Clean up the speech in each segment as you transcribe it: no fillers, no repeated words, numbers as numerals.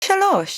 3, 2, 1.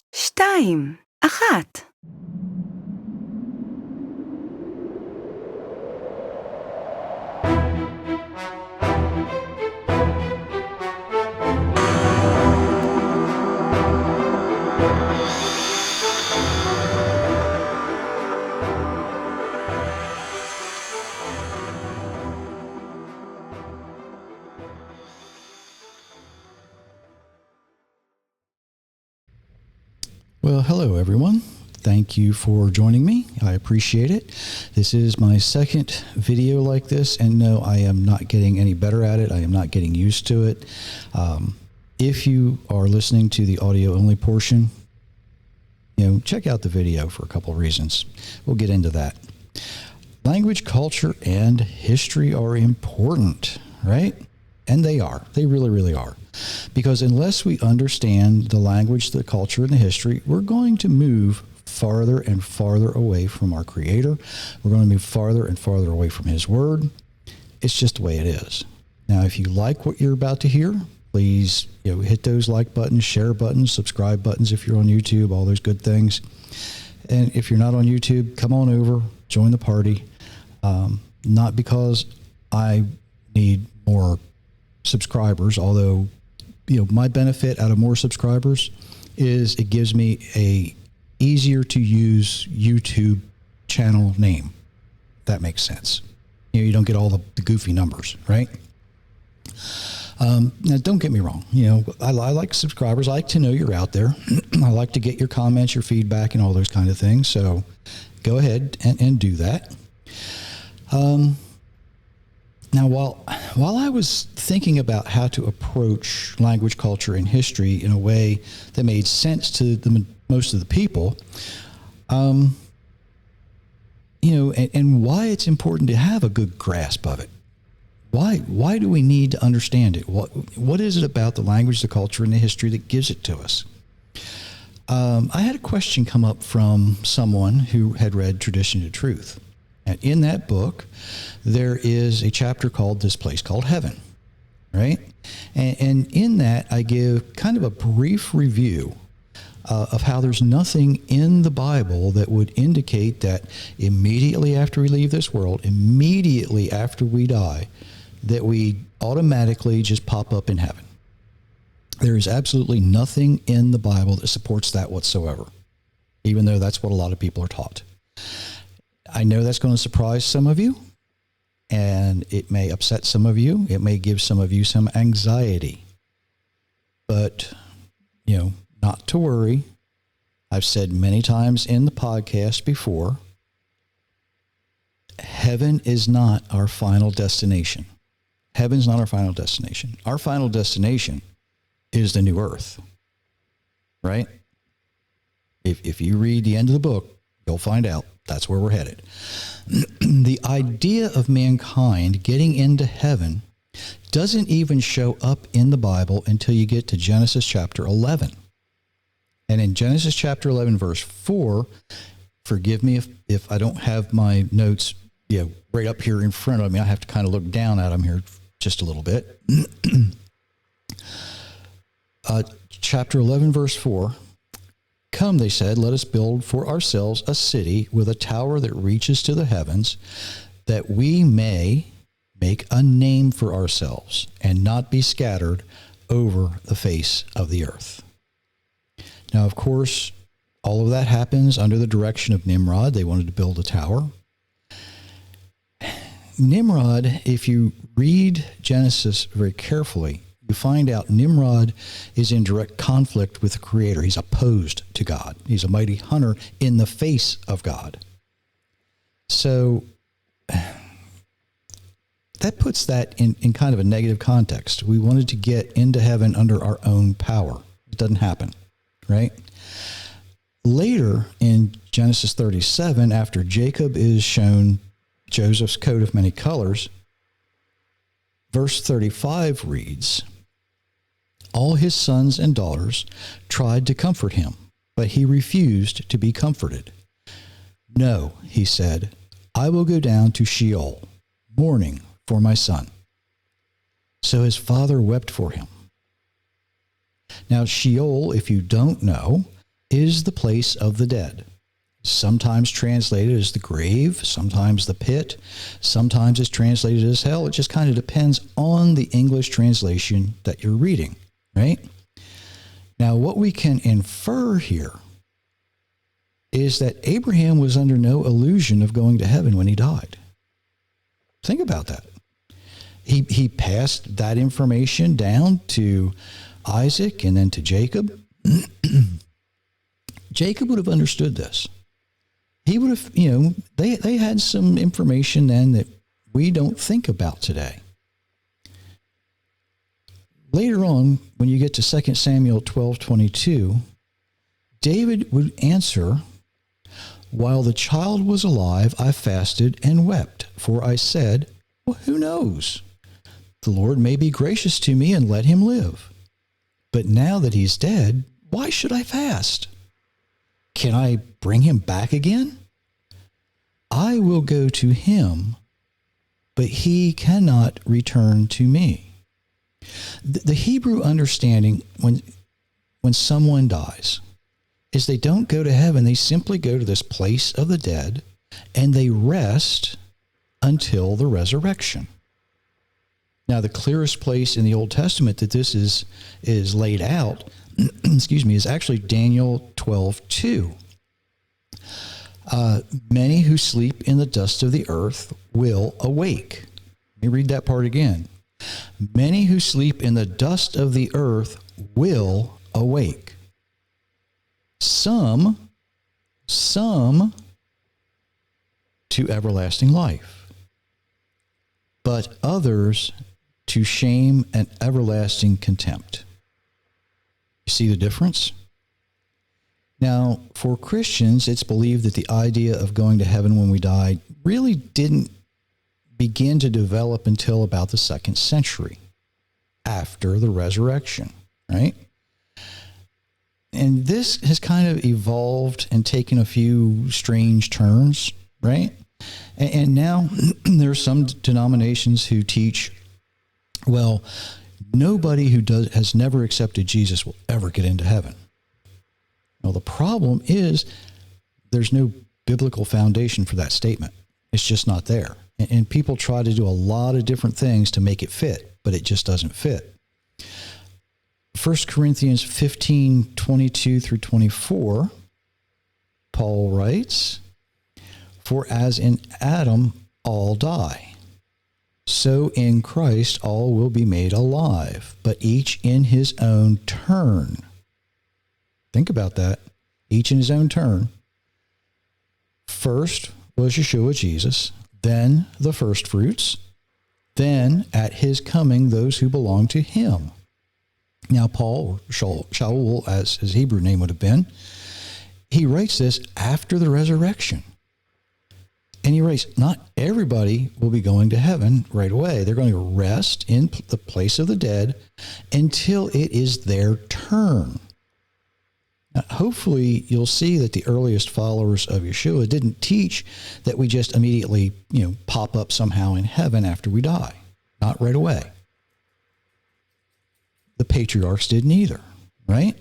Well, hello everyone. Thank you for joining me. I appreciate it. This is my second video like this, and no, I am not getting any better at it. I am not getting used to it. If you are listening to the audio only portion, check out the video for a couple of reasons. We'll get into that. Language, culture, and history are important, right? And they are. They really, really are. Because unless we understand the language, the culture, and the history, we're going to move farther and farther away from our Creator. We're going to move farther and farther away from His Word. It's just the way it is. Now, if you like what you're about to hear, please hit those like buttons, share buttons, subscribe buttons if you're on YouTube, all those good things. And if you're not on YouTube, come on over, join the party. Not because I need more subscribers, although my benefit out of more subscribers is it gives me a easier to use YouTube channel name. If that makes sense. You don't get all the goofy numbers, right? Now, don't get me wrong. I like subscribers. I like to know you're out there. I like to get your comments, your feedback, and all those kind of things. So go ahead and do that. Now, while I was thinking about how to approach language, culture, and history in a way that made sense to most of the people, and why it's important to have a good grasp of it. Why do we need to understand it? What is it about the language, the culture, and the history that gives it to us? I had a question come up from someone who had read Tradition to Truth. And in that book, there is a chapter called This Place Called Heaven, right? And in that, I give kind of a brief review of how there's nothing in the Bible that would indicate that immediately after we leave this world, immediately after we die, that we automatically just pop up in heaven. There is absolutely nothing in the Bible that supports that whatsoever, even though that's what a lot of people are taught. I know that's going to surprise some of you, and it may upset some of you. It may give some of you some anxiety. But, not to worry. I've said many times in the podcast before, heaven is not our final destination. Heaven's not our final destination. Our final destination is the new earth, right? If you read the end of the book, you'll find out. That's where we're headed. The idea of mankind getting into heaven doesn't even show up in the Bible until you get to Genesis chapter 11. And in Genesis chapter 11, verse 4, forgive me if I don't have my notes right up here in front of me. I have to kind of look down at them here just a little bit. Chapter 11, verse 4. Come, they said, let us build for ourselves a city with a tower that reaches to the heavens, that we may make a name for ourselves and not be scattered over the face of the earth. Now, of course, all of that happens under the direction of Nimrod. They wanted to build a tower. Nimrod, if you read Genesis very carefully, you find out Nimrod is in direct conflict with the Creator. He's opposed to God. He's a mighty hunter in the face of God. So that puts that in kind of a negative context. We wanted to get into heaven under our own power. It doesn't happen, right? Later in Genesis 37, after Jacob is shown Joseph's coat of many colors, verse 35 reads, all his sons and daughters tried to comfort him, but he refused to be comforted. No, he said, I will go down to Sheol, mourning for my son. So his father wept for him. Now, Sheol, if you don't know, is the place of the dead. Sometimes translated as the grave, sometimes the pit, sometimes it's translated as hell. It just kind of depends on the English translation that you're reading, right? Now, what we can infer here is that Abraham was under no illusion of going to heaven when he died. Think about that. He passed that information down to Isaac and then to Jacob. Jacob would have understood this. He would have, they had some information then that we don't think about today. Later on, when you get to 2 Samuel 12:22, David would answer, "While the child was alive, I fasted and wept, for I said, well, who knows? The Lord may be gracious to me and let him live. But now that he's dead, why should I fast? Can I bring him back again? I will go to him, but he cannot return to me." The Hebrew understanding when someone dies is they don't go to heaven. They simply go to this place of the dead and they rest until the resurrection. Now, the clearest place in the Old Testament that this is laid out, is actually Daniel 12:2. Many who sleep in the dust of the earth will awake. Let me read that part again. Many who sleep in the dust of the earth will awake. Some to everlasting life, but others to shame and everlasting contempt. You see the difference? Now, for Christians, it's believed that the idea of going to heaven when we die really didn't begin to develop until about the 2nd century, after the resurrection, right? And this has kind of evolved and taken a few strange turns, right? And now there are some denominations who teach, well, nobody who has never accepted Jesus will ever get into heaven. Well, the problem is there's no biblical foundation for that statement. It's just not there. And people try to do a lot of different things to make it fit, but it just doesn't fit. 1 Corinthians 15:22 through 24, Paul writes, "For as in Adam all die, so in Christ all will be made alive, but each in his own turn." Think about that. Each in his own turn. First was Yeshua Jesus, then the first fruits, then at his coming those who belong to him. Now Paul, or Shaul, as his Hebrew name would have been, he writes this after the resurrection. And he writes, not everybody will be going to heaven right away. They're going to rest in the place of the dead until it is their turn. Now, hopefully you'll see that the earliest followers of Yeshua didn't teach that we just immediately, pop up somehow in heaven after we die. Not right away. The patriarchs didn't either, right?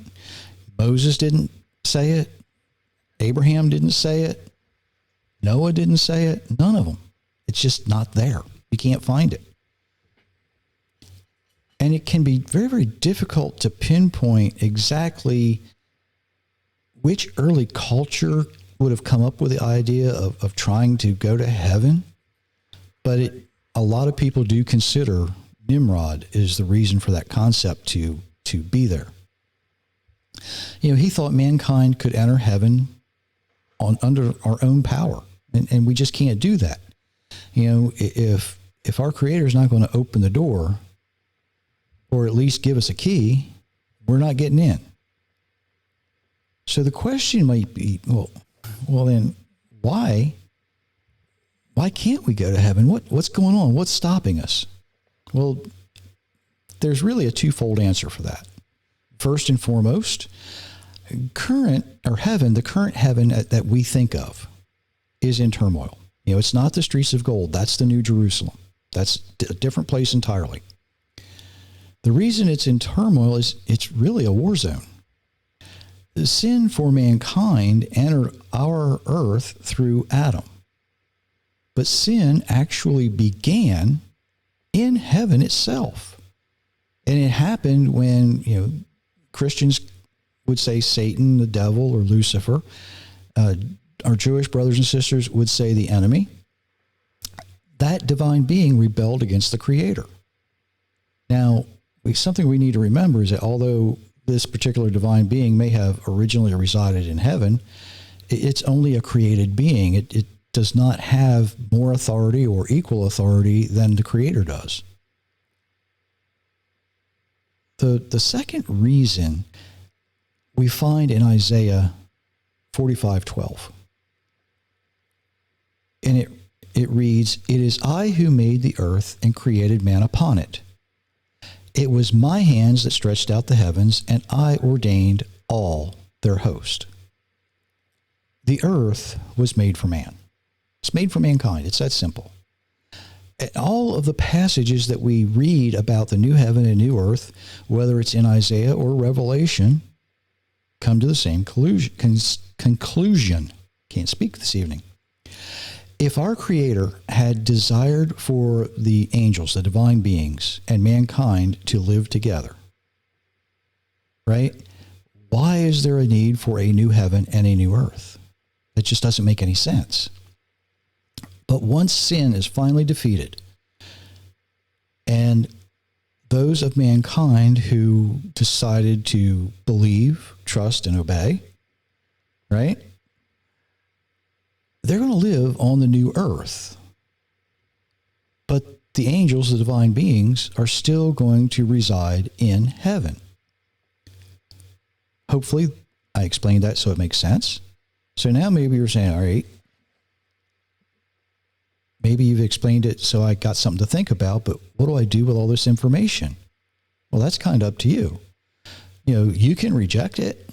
Moses didn't say it. Abraham didn't say it. Noah didn't say it. None of them. It's just not there. You can't find it. And it can be very, very difficult to pinpoint exactly which early culture would have come up with the idea of trying to go to heaven. But a lot of people do consider Nimrod is the reason for that concept to be there. He thought mankind could enter heaven under our own power, and we just can't do that. If our Creator is not going to open the door, or at least give us a key, we're not getting in. So the question might be, well then, why can't we go to heaven? What's going on? What's stopping us? Well, there's really a twofold answer for that. First and foremost, the current heaven that we think of is in turmoil. It's not the streets of gold. That's the New Jerusalem. That's a different place entirely. The reason it's in turmoil is it's really a war zone. The sin for mankind entered our earth through Adam. But sin actually began in heaven itself. And it happened when, Christians would say Satan, the devil, or Lucifer. Our Jewish brothers and sisters would say the enemy. That divine being rebelled against the Creator. Now, something we need to remember is that although this particular divine being may have originally resided in heaven, it's only a created being. It does not have more authority or equal authority than the Creator does. The second reason we find in Isaiah 45:12. And it reads, "It is I who made the earth and created man upon it. It was my hands that stretched out the heavens, and I ordained all their host." The earth was made for man. It's made for mankind. It's that simple. And all of the passages that we read about the new heaven and new earth, whether it's in Isaiah or Revelation, come to the same conclusion. Can't speak this evening. If our Creator had desired for the angels, the divine beings, and mankind to live together, right? Why is there a need for a new heaven and a new earth? That just doesn't make any sense. But once sin is finally defeated, and those of mankind who decided to believe, trust, and obey, right? They're going to live on the new earth. But the angels, the divine beings, are still going to reside in heaven. Hopefully, I explained that so it makes sense. So now maybe you're saying, all right, maybe you've explained it so I got something to think about, but what do I do with all this information? Well, that's kind of up to you. You can reject it.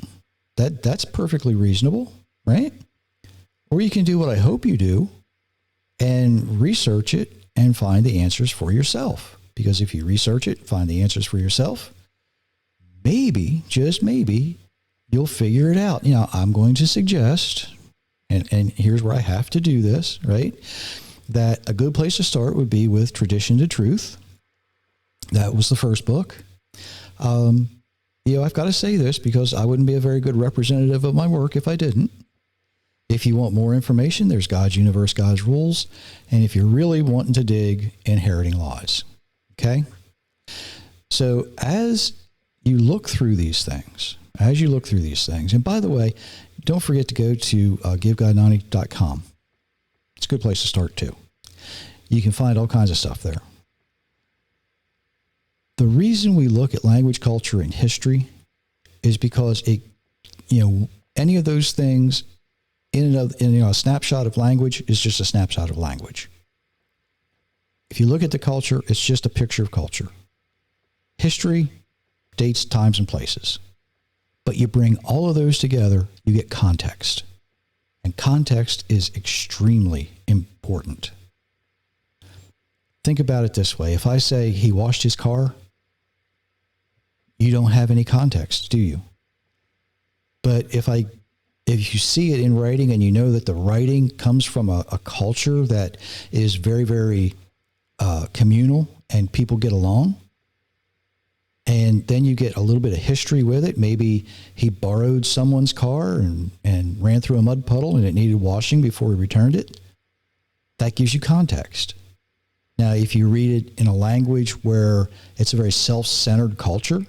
That's perfectly reasonable, right? Or you can do what I hope you do and research it and find the answers for yourself. Because if you research it, find the answers for yourself, maybe, just maybe, you'll figure it out. I'm going to suggest, and here's where I have to do this, right? That a good place to start would be with Tradition to Truth. That was the first book. I've got to say this because I wouldn't be a very good representative of my work if I didn't. If you want more information, there's God's Universe, God's Rules. And if you're really wanting to dig, Inheriting Lies. Okay? So as you look through these things, and by the way, don't forget to go to GiveGod90.com. It's a good place to start too. You can find all kinds of stuff there. The reason we look at language, culture, and history is because any of those things a snapshot of language is just a snapshot of language. If you look at the culture, it's just a picture of culture. History, dates, times, and places. But you bring all of those together, you get context. And context is extremely important. Think about it this way. If I say he washed his car, you don't have any context, do you? But if you see it in writing and you know that the writing comes from a culture that is very, very communal and people get along, and then you get a little bit of history with it. Maybe he borrowed someone's car and ran through a mud puddle and it needed washing before he returned it. That gives you context. Now, if you read it in a language where it's a very self-centered culture,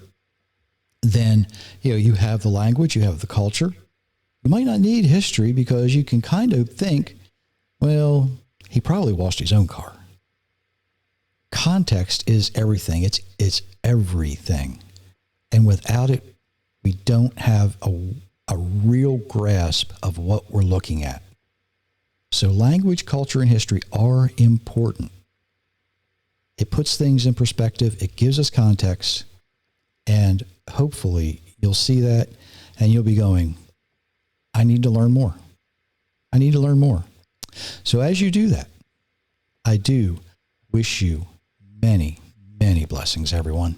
then you have the language, you have the culture. You might not need history because you can kind of think, well, he probably washed his own car. Context is everything. It's everything. And without it, we don't have a real grasp of what we're looking at. So language, culture, and history are important. It puts things in perspective. It gives us context. And hopefully you'll see that and you'll be going, I need to learn more. I need to learn more. So as you do that, I do wish you many, many blessings, everyone.